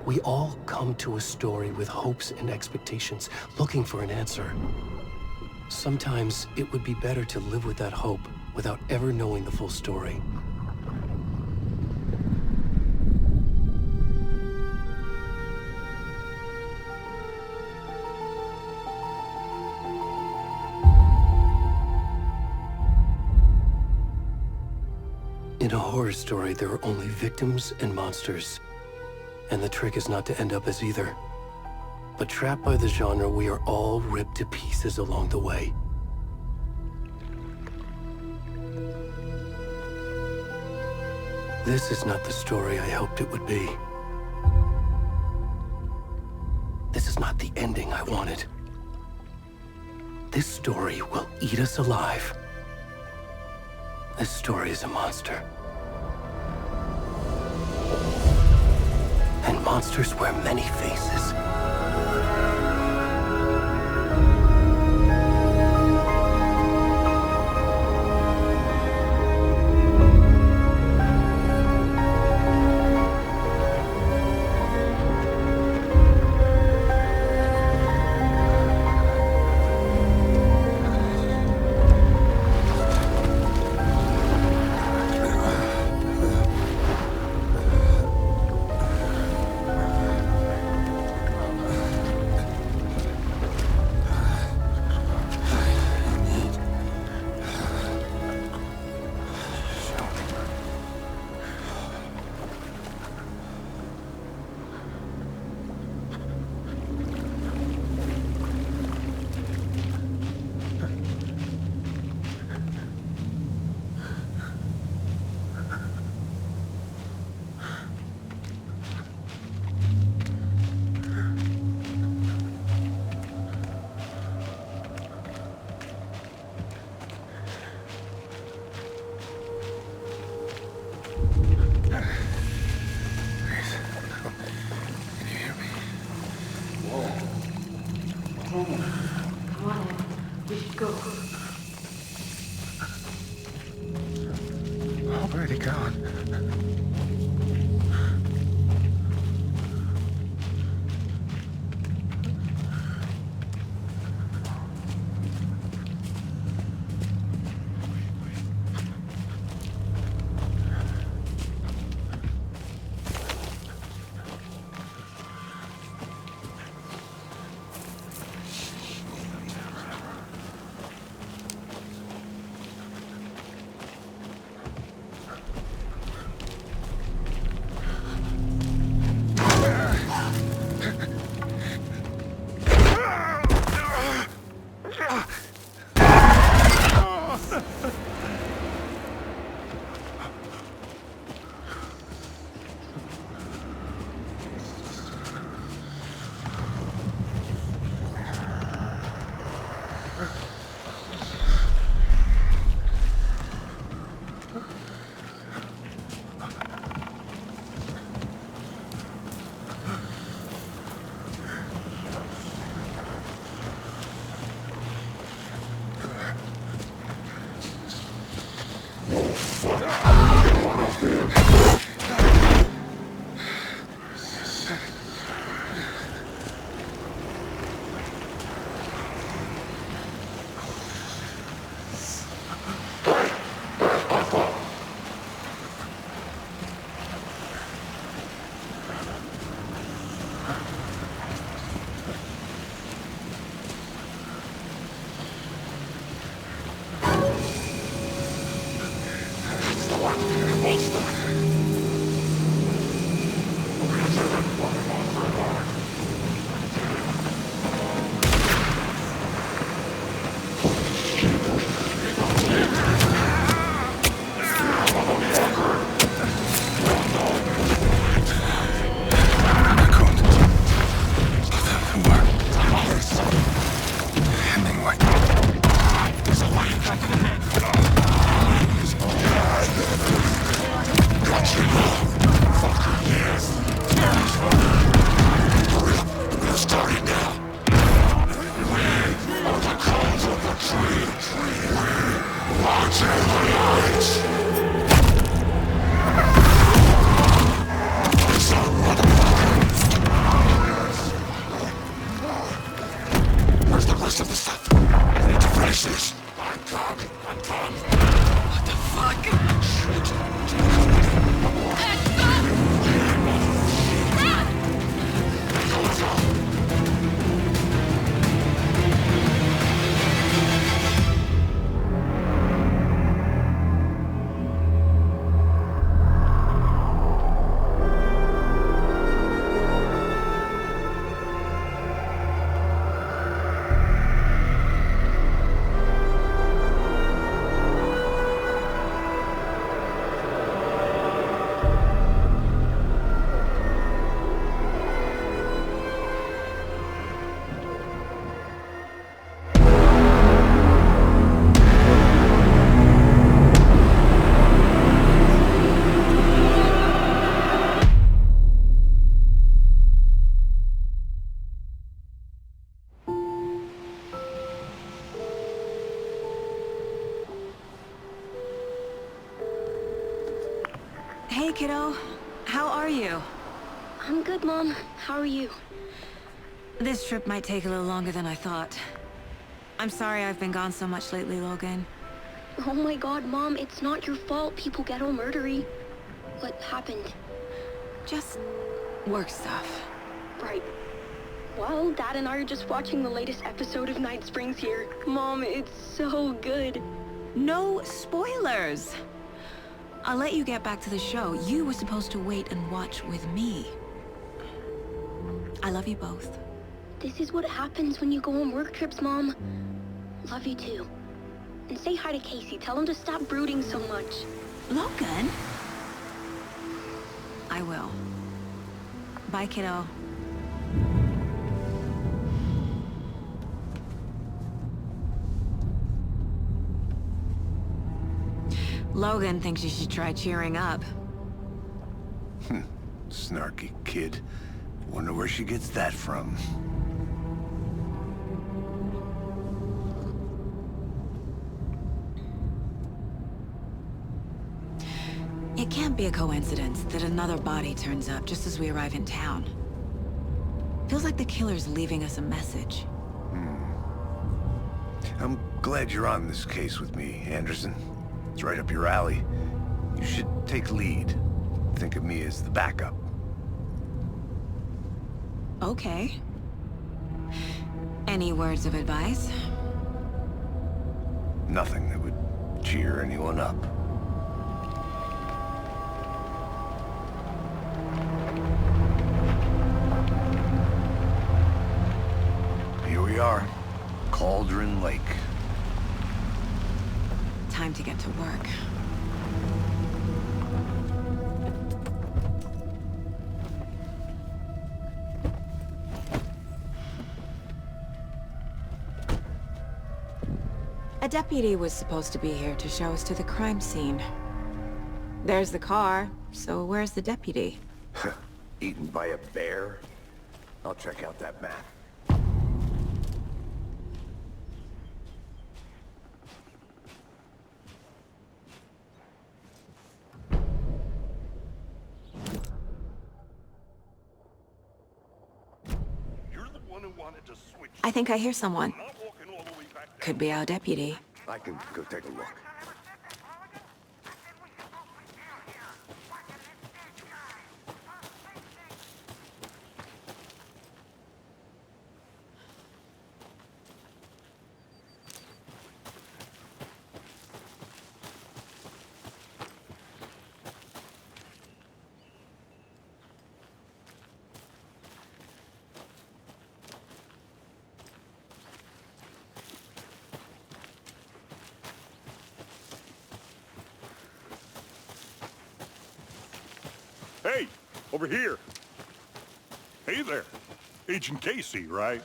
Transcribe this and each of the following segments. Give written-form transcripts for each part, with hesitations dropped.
We all come to a story with hopes and expectations, looking for an answer. Sometimes it would be better to live with that hope without ever knowing the full story. In a horror story, there are only victims and monsters. And the trick is not to end up as either. But trapped by the genre, we are all ripped to pieces along the way. This is not the story I hoped it would be. This is not the ending I wanted. This story will eat us alive. This story is a monster. And monsters wear many faces. Already gone. rest of the stuff. I need to finish this. I'm done. What the fuck? Hey, kiddo. How are you? I'm good, Mom. How are you? This trip might take a little longer than I thought. I'm sorry I've been gone so much lately, Logan. Oh my god, Mom, it's not your fault people get all murdery. What happened? Just work stuff. Right. Well, Dad and I are just watching the latest episode of Night Springs here. Mom, it's so good. No spoilers! I'll let you get back to the show. You were supposed to wait and watch with me. I love you both. This is what happens when you go on work trips, Mom. Love you too. And say hi to Casey. Tell him to stop brooding so much. Logan? I will. Bye, kiddo. Logan thinks you should try cheering up. Snarky kid. Wonder where she gets that from. It can't be a coincidence that another body turns up just as we arrive in town. Feels like the killer's leaving us a message. I'm glad you're on this case with me, Anderson. It's right up your alley. You should take lead. Think of me as the backup. Okay. Any words of advice? Nothing that would cheer anyone up. Here we are. Cauldron Lake. Time to get to work. A deputy was supposed to be here to show us to the crime scene. There's the car, so where's the deputy? Eaten by a bear? I'll check out that map. I think I hear someone. Could be our deputy. I can go take a look. Hey, over here. Hey there. Agent Casey, right?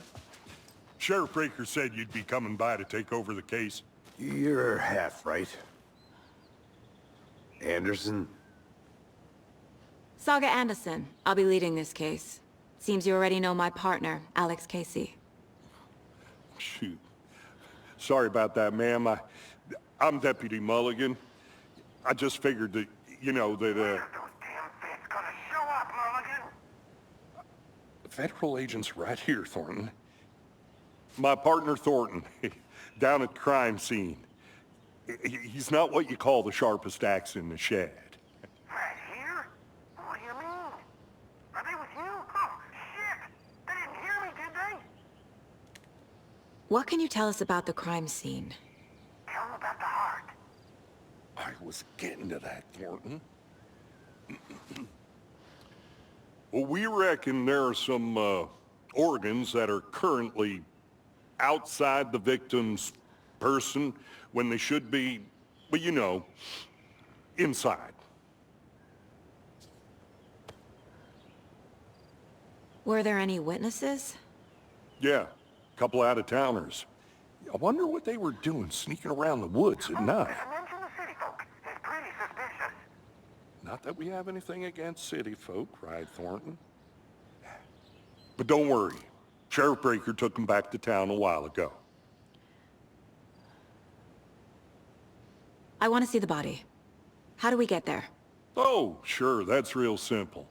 Sheriff Breaker said you'd be coming by to take over the case. You're half right. Anderson? Saga Anderson. I'll be leading this case. Seems you already know my partner, Alex Casey. Shoot. Sorry about that, ma'am. I'm Deputy Mulligan. I just figured that, you know, that, Federal agents right here, Thornton. My partner Thornton, down at the crime scene. He's not what you call the sharpest axe in the shed. Right here? What do you mean? Are they with you? Oh, shit! They didn't hear me, did they? What can you tell us about the crime scene? Tell them about the heart. I was getting to that, Thornton. Well, we reckon there are some organs that are currently outside the victim's person when they should be, well, you know, inside. Were there any witnesses? Yeah, a couple out-of-towners. I wonder what they were doing sneaking around the woods at night. Mention the city folk. It's pretty suspicious. Not that we have anything against city folk, right, Thornton? But don't worry. Sheriff Breaker took them back to town a while ago. I want to see the body. How do we get there? Oh, sure, that's real simple.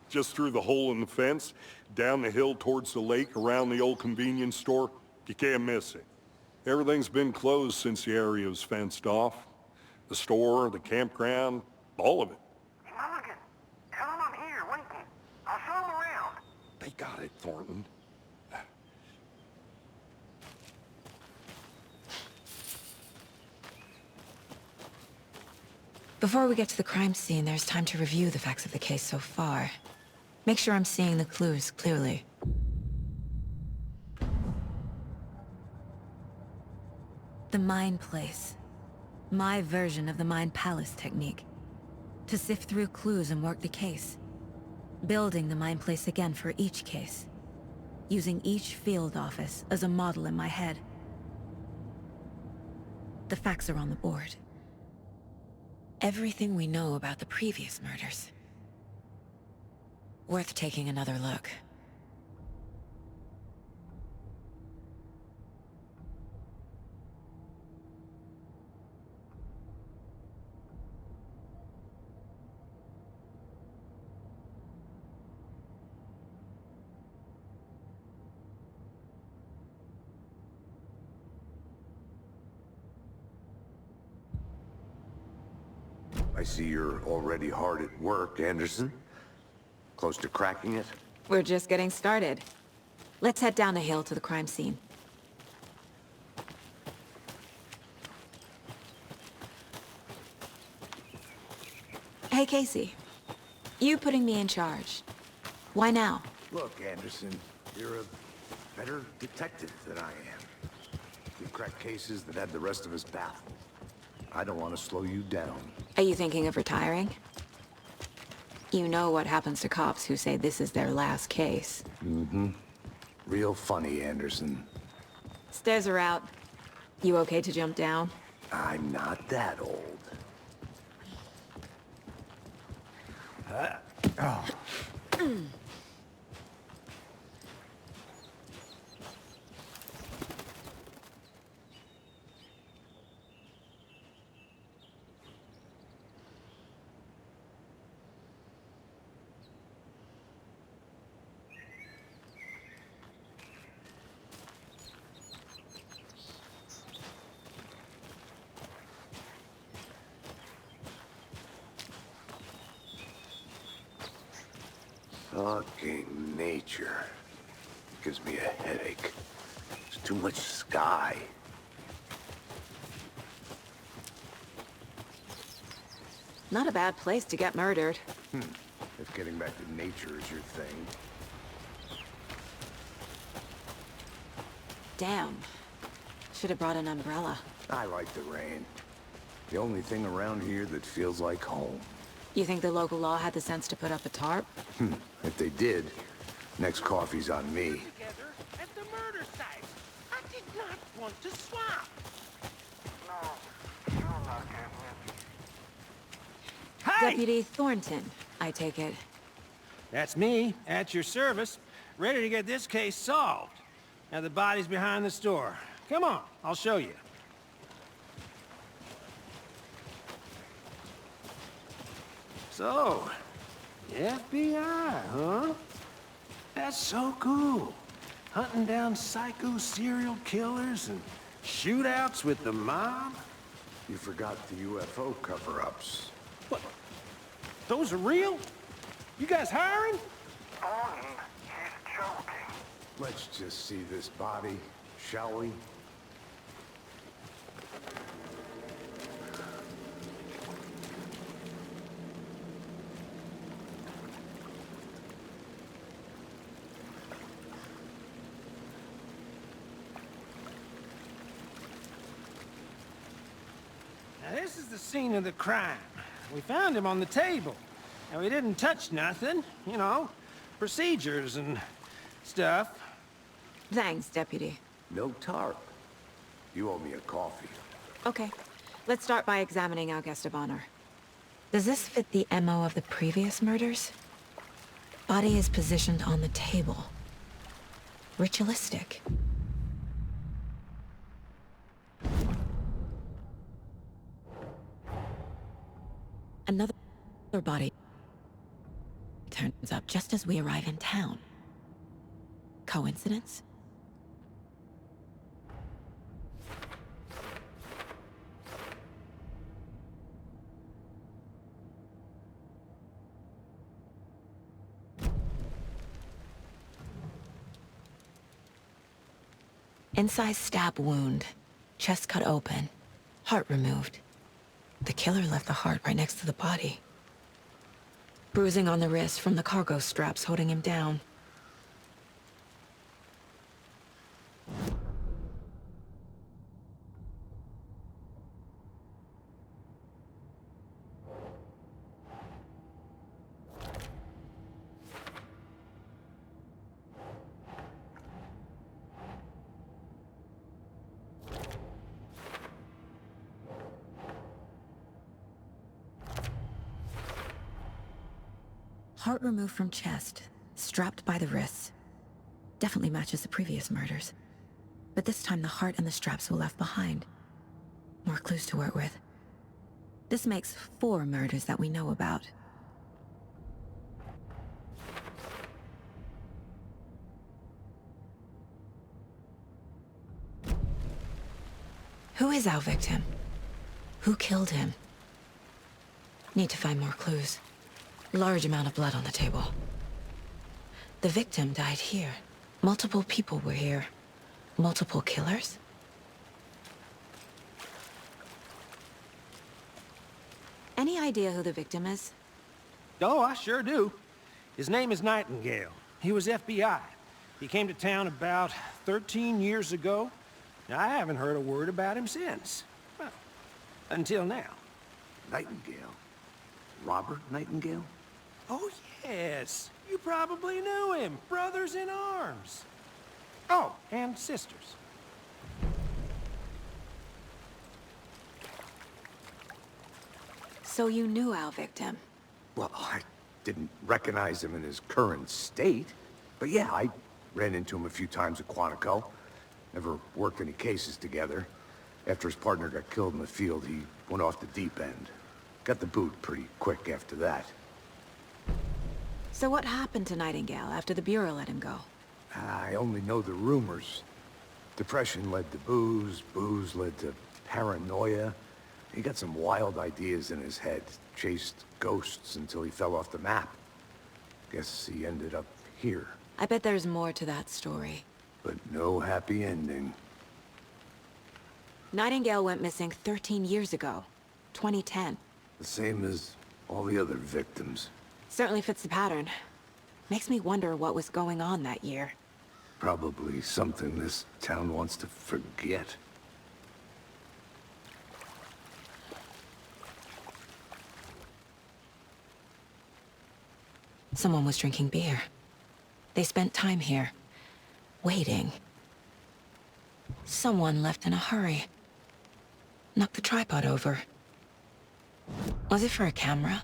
Just through the hole in the fence, down the hill towards the lake, around the old convenience store. You can't miss it. Everything's been closed since the area was fenced off. The store, the campground, all of it. Hey, Mulligan, tell them I'm here, waiting. I'll show them around. They got it, Thornton. Before we get to the crime scene, there's time to review the facts of the case so far. Make sure I'm seeing the clues clearly. The Mind Place. My version of the Mind Palace technique. To sift through clues and work the case. Building the Mind Place again for each case. Using each field office as a model in my head. The facts are on the board. Everything we know about the previous murders. Worth taking another look. I see you're already hard at work, Anderson. Close to cracking it? We're just getting started. Let's head down the hill to the crime scene. Hey, Casey. You putting me in charge. Why now? Look, Anderson, you're a better detective than I am. You've cracked cases that had the rest of us baffled. I don't want to slow you down. Are you thinking of retiring? You know what happens to cops who say this is their last case. Mm-hmm. Real funny, Anderson. Stairs are out. You okay to jump down? I'm not that old. Fucking nature. Gives me a headache. There's too much sky. Not a bad place to get murdered. If getting back to nature is your thing. Damn. Should have brought an umbrella. I like the rain. The only thing around here that feels like home. You think the local law had the sense to put up a tarp? If they did, next coffee's on me. Together at the murder site. I did not want to swap. No, you're not getting it. Hey! Deputy Thornton, I take it. That's me, at your service, ready to get this case solved. Now the body's behind the store. Come on, I'll show you. So, the FBI, huh? That's so cool. Hunting down psycho serial killers and shootouts with the mob? You forgot the UFO cover-ups. What? Those are real? You guys hiring? Bonnie, he's joking. Let's just see this body, shall we? Now, this is the scene of the crime. We found him on the table. And we didn't touch nothing, you know, procedures and stuff. Thanks, Deputy. No tarp. You owe me a coffee. Okay, let's start by examining our guest of honor. Does this fit the MO of the previous murders? Body is positioned on the table. Ritualistic. Another body turns up just as we arrive in town. Coincidence? Incised stab wound. Chest cut open. Heart removed. The killer left the heart right next to the body. Bruising on the wrist from the cargo straps holding him down. Heart removed from chest, strapped by the wrists. Definitely matches the previous murders. But this time the heart and the straps were left behind. More clues to work with. This makes 4 murders that we know about. Who is our victim? Who killed him? Need to find more clues. Large amount of blood on the table. The victim died here. Multiple people were here. Multiple killers? Any idea who the victim is? Oh, I sure do. His name is Nightingale. He was FBI. He came to town about 13 years ago. I haven't heard a word about him since. Well, until now. Nightingale? Robert Nightingale? Oh, yes. You probably knew him. Brothers in arms. Oh, and sisters. So you knew our victim? Well, I didn't recognize him in his current state. But yeah, I ran into him a few times at Quantico. Never worked any cases together. After his partner got killed in the field, he went off the deep end. Got the boot pretty quick after that. So what happened to Nightingale after the Bureau let him go? I only know the rumors. Depression led to booze, booze led to paranoia. He got some wild ideas in his head, chased ghosts until he fell off the map. Guess he ended up here. I bet there's more to that story. But no happy ending. Nightingale went missing 13 years ago. 2010. The same as all the other victims. Certainly fits the pattern. Makes me wonder what was going on that year. Probably something this town wants to forget. Someone was drinking beer. They spent time here, waiting. Someone left in a hurry. Knocked the tripod over. Was it for a camera?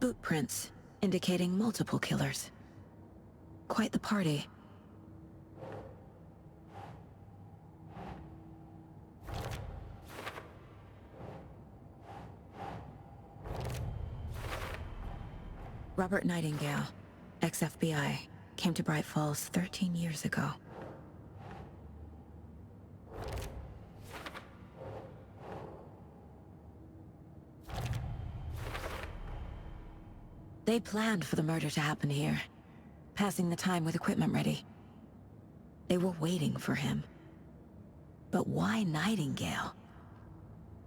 boot prints, indicating multiple killers. Quite the party. Robert Nightingale, ex-FBI, came to Bright Falls 13 years ago. They planned for the murder to happen here, passing the time with equipment ready. They were waiting for him. But why Nightingale?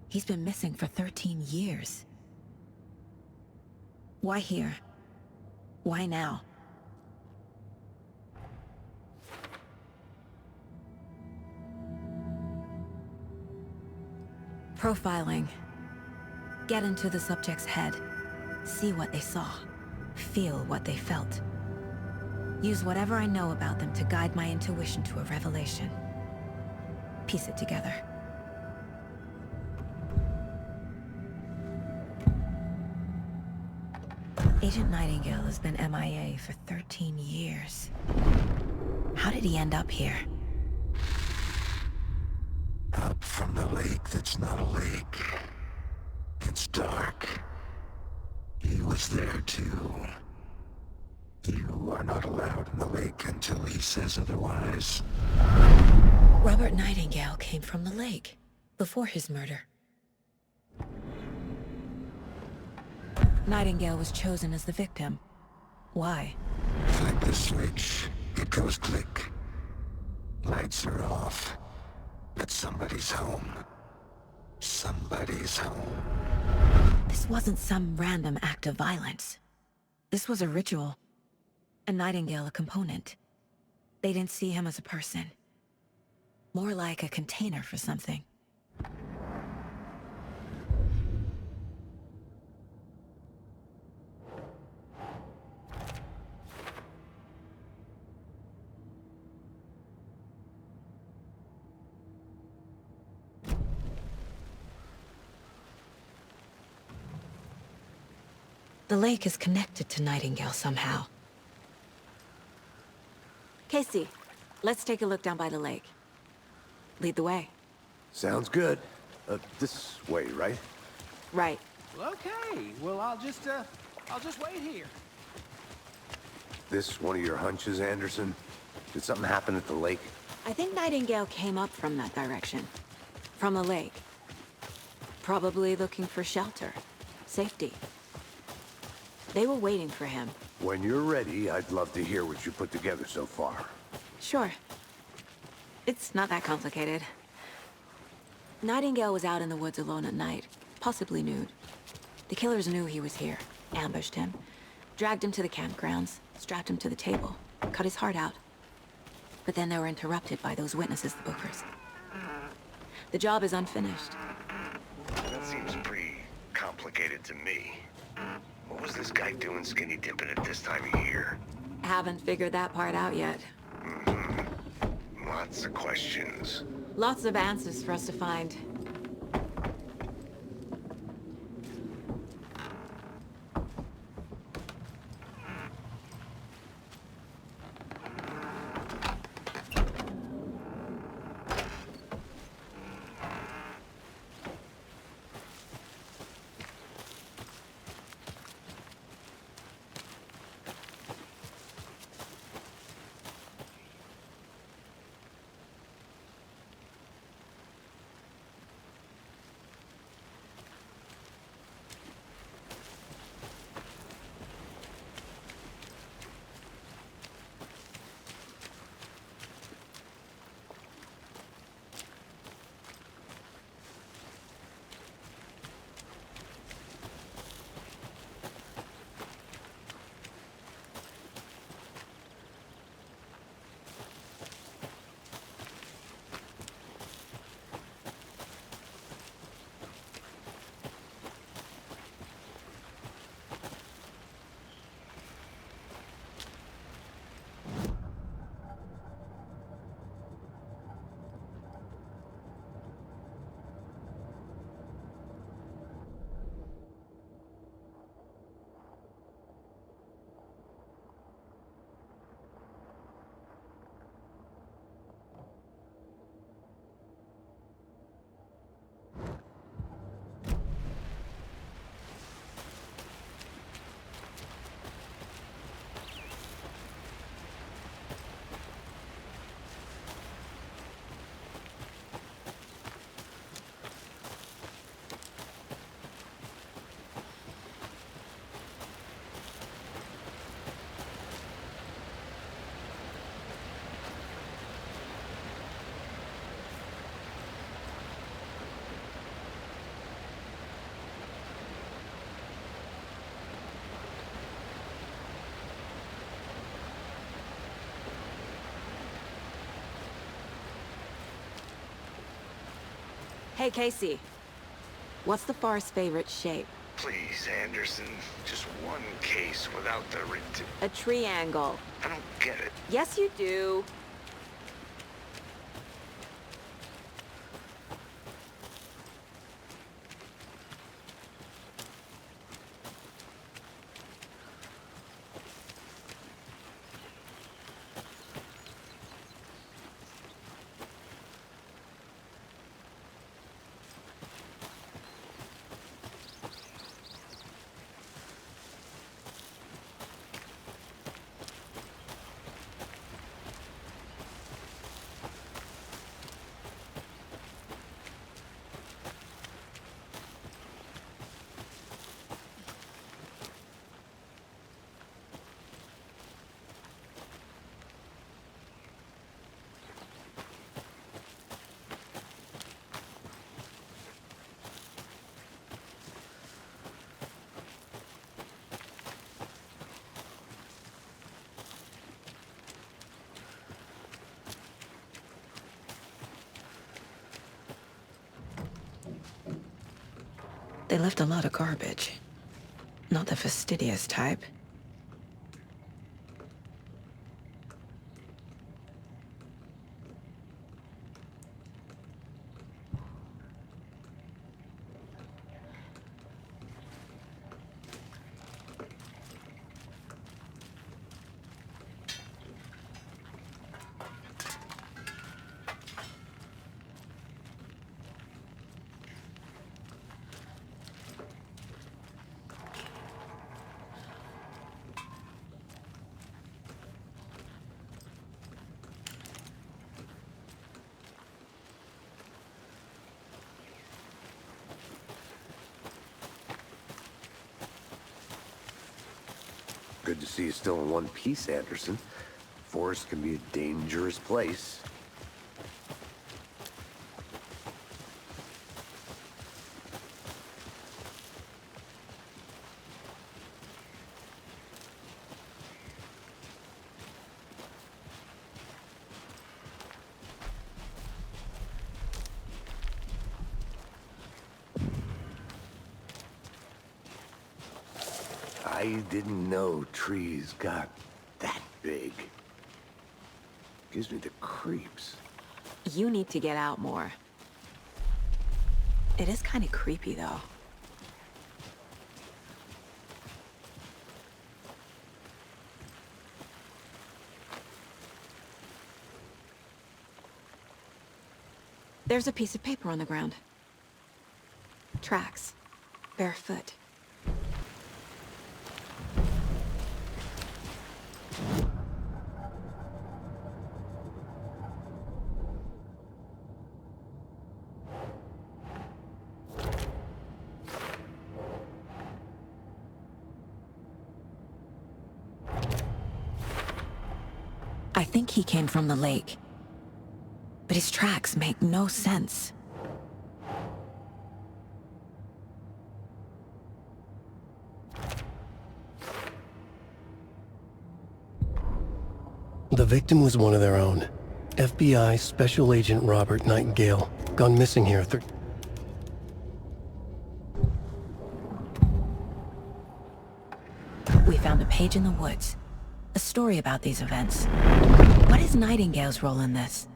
He's been missing for 13 years. Why here? Why now? Profiling. Get into the subject's head. See what they saw. Feel what they felt. Use whatever I know about them to guide my intuition to a revelation. Piece it together. Agent Nightingale has been MIA for 13 years. How did he end up here? Up from the lake that's not a lake. It's dark. He was there too. You are not allowed in the lake until he says otherwise. Robert Nightingale came from the lake, before his murder. Nightingale was chosen as the victim. Why? Flick the switch, it goes click. Lights are off. But somebody's home. Somebody's home. This wasn't some random act of violence. This was a ritual. And Nightingale a component. They didn't see him as a person. More like a container for something. The lake is connected to Nightingale somehow. Casey, let's take a look down by the lake. Lead the way. Sounds good. This way, right? Right. Okay, well, I'll just wait here. This one of your hunches, Anderson? Did something happen at the lake? I think Nightingale came up from that direction. From the lake. Probably looking for shelter. Safety. They were waiting for him. When you're ready, I'd love to hear what you put together so far. Sure. It's not that complicated. Nightingale was out in the woods alone at night, possibly nude. The killers knew he was here, ambushed him, dragged him to the campgrounds, strapped him to the table, cut his heart out. But then they were interrupted by those witnesses, the Bookers. The job is unfinished. That seems pretty complicated to me. What was this guy doing skinny dipping at this time of year? Haven't figured that part out yet. Lots of questions. Lots of answers for us to find. Hey, Casey. What's the far's favorite shape? Please, Anderson. Just one case without the A triangle. I don't get it. Yes, you do. They left a lot of garbage. Not the fastidious type. Good to see you still in one piece, Anderson. Forest can be a dangerous place. I didn't know trees got that big. Gives me the creeps. You need to get out more. It is kind of creepy, though. There's a piece of paper on the ground. Tracks. Barefoot. I think he came from the lake. But his tracks make no sense. The victim was one of their own. FBI Special Agent Robert Nightingale, gone missing here. We found a page in the woods. A story about these events. What is Nightingale's role in this?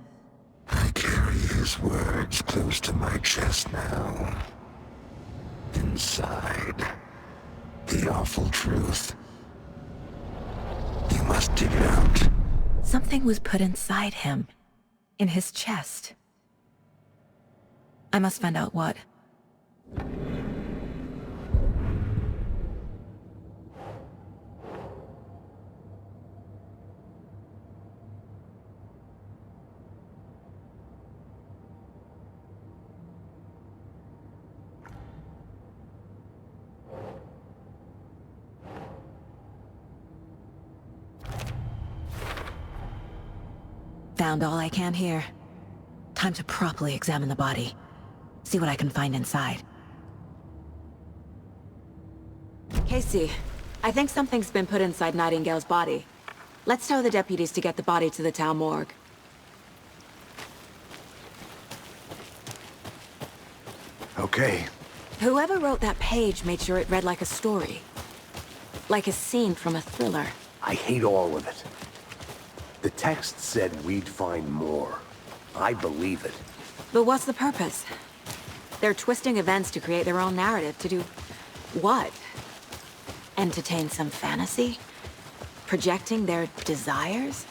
I carry his words close to my chest now. Inside, the awful truth. You must dig it out. Something was put inside him. In his chest. I must find out what. Found all I can here. Time to properly examine the body. See what I can find inside. Casey, I think something's been put inside Nightingale's body. Let's tell the deputies to get the body to the town morgue. Okay. Whoever wrote that page made sure it read like a story. Like a scene from a thriller. I hate all of it. The text said we'd find more. I believe it. But what's the purpose? They're twisting events to create their own narrative to do... what? Entertain some fantasy? Projecting their desires?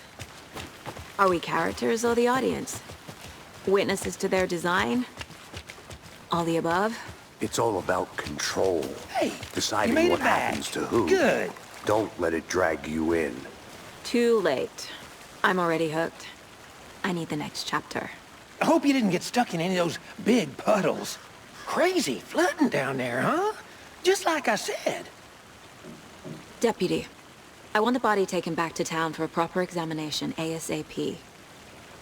Are we characters or the audience? Witnesses to their design? All the above? It's all about control. Hey, deciding you made what it back. happens to who. Good. Don't let it drag you in. Too late. I'm already hooked. I need the next chapter. I hope you didn't get stuck in any of those big puddles. Crazy flooding down there, huh? Just like I said. Deputy, I want the body taken back to town for a proper examination ASAP.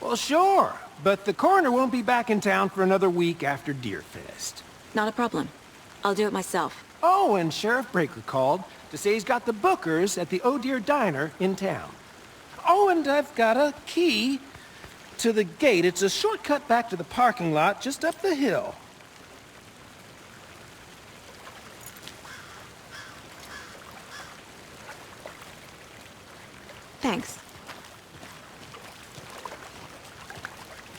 Well, sure. But the coroner won't be back in town for another week after Deerfest. Not a problem. I'll do it myself. Oh, and Sheriff Breaker called to say he's got the Bookers at the Oh Dear Diner in town. Oh, and I've got a key to the gate. It's a shortcut back to the parking lot just up the hill. Thanks.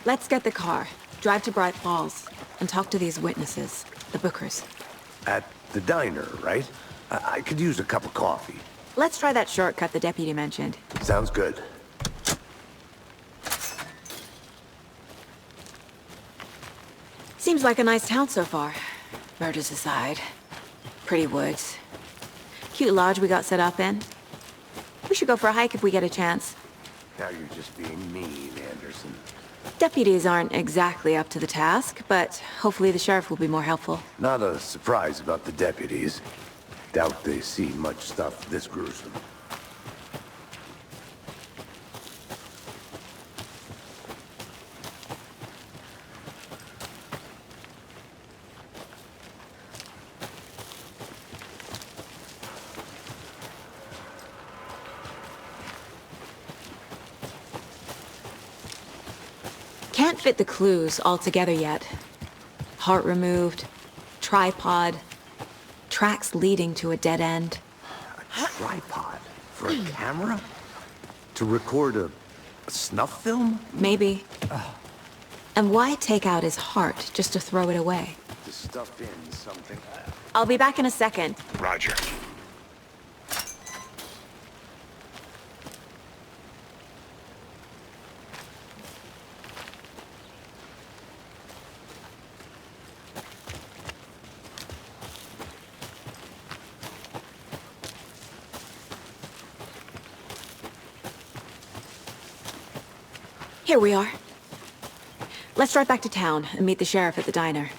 Let's get the car, drive to Bright Falls, and talk to these witnesses, the Bookers. At the diner, right? I could use a cup of coffee. Let's try that shortcut the deputy mentioned. Sounds good. Seems like a nice town so far. Murders aside. Pretty woods. Cute lodge we got set up in. We should go for a hike if we get a chance. Now you're just being mean, Anderson. Deputies aren't exactly up to the task, but hopefully the sheriff will be more helpful. Not a surprise about the deputies. Doubt they see much stuff this gruesome. Can't fit the clues all together yet. Heart removed, tripod, tracks leading to a dead end. A tripod? For a camera? To record a snuff film? Maybe. And why take out his heart just to throw it away? To stuff in something. I'll be back in a second. Roger. Here we are. Let's drive back to town and meet the sheriff at the diner.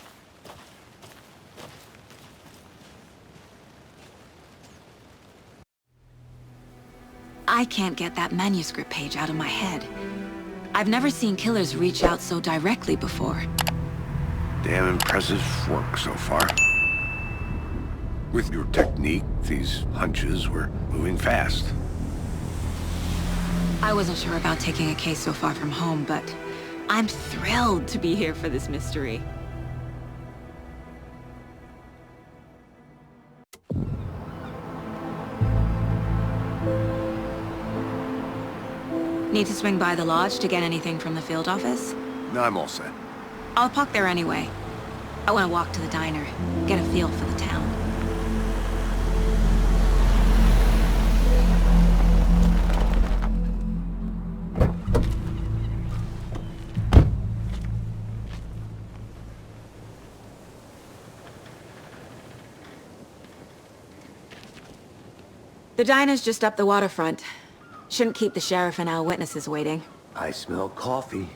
I can't get that manuscript page out of my head. I've never seen killers reach out so directly before. Damn impressive work so far. With your technique, these hunches were moving fast. I wasn't sure about taking a case so far from home, but I'm thrilled to be here for this mystery. Need to swing by the lodge to get anything from the field office? No, I'm all set. I'll park there anyway. I want to walk to the diner, get a feel for the town. The diner's just up the waterfront. Shouldn't keep the sheriff and our witnesses waiting. I smell coffee.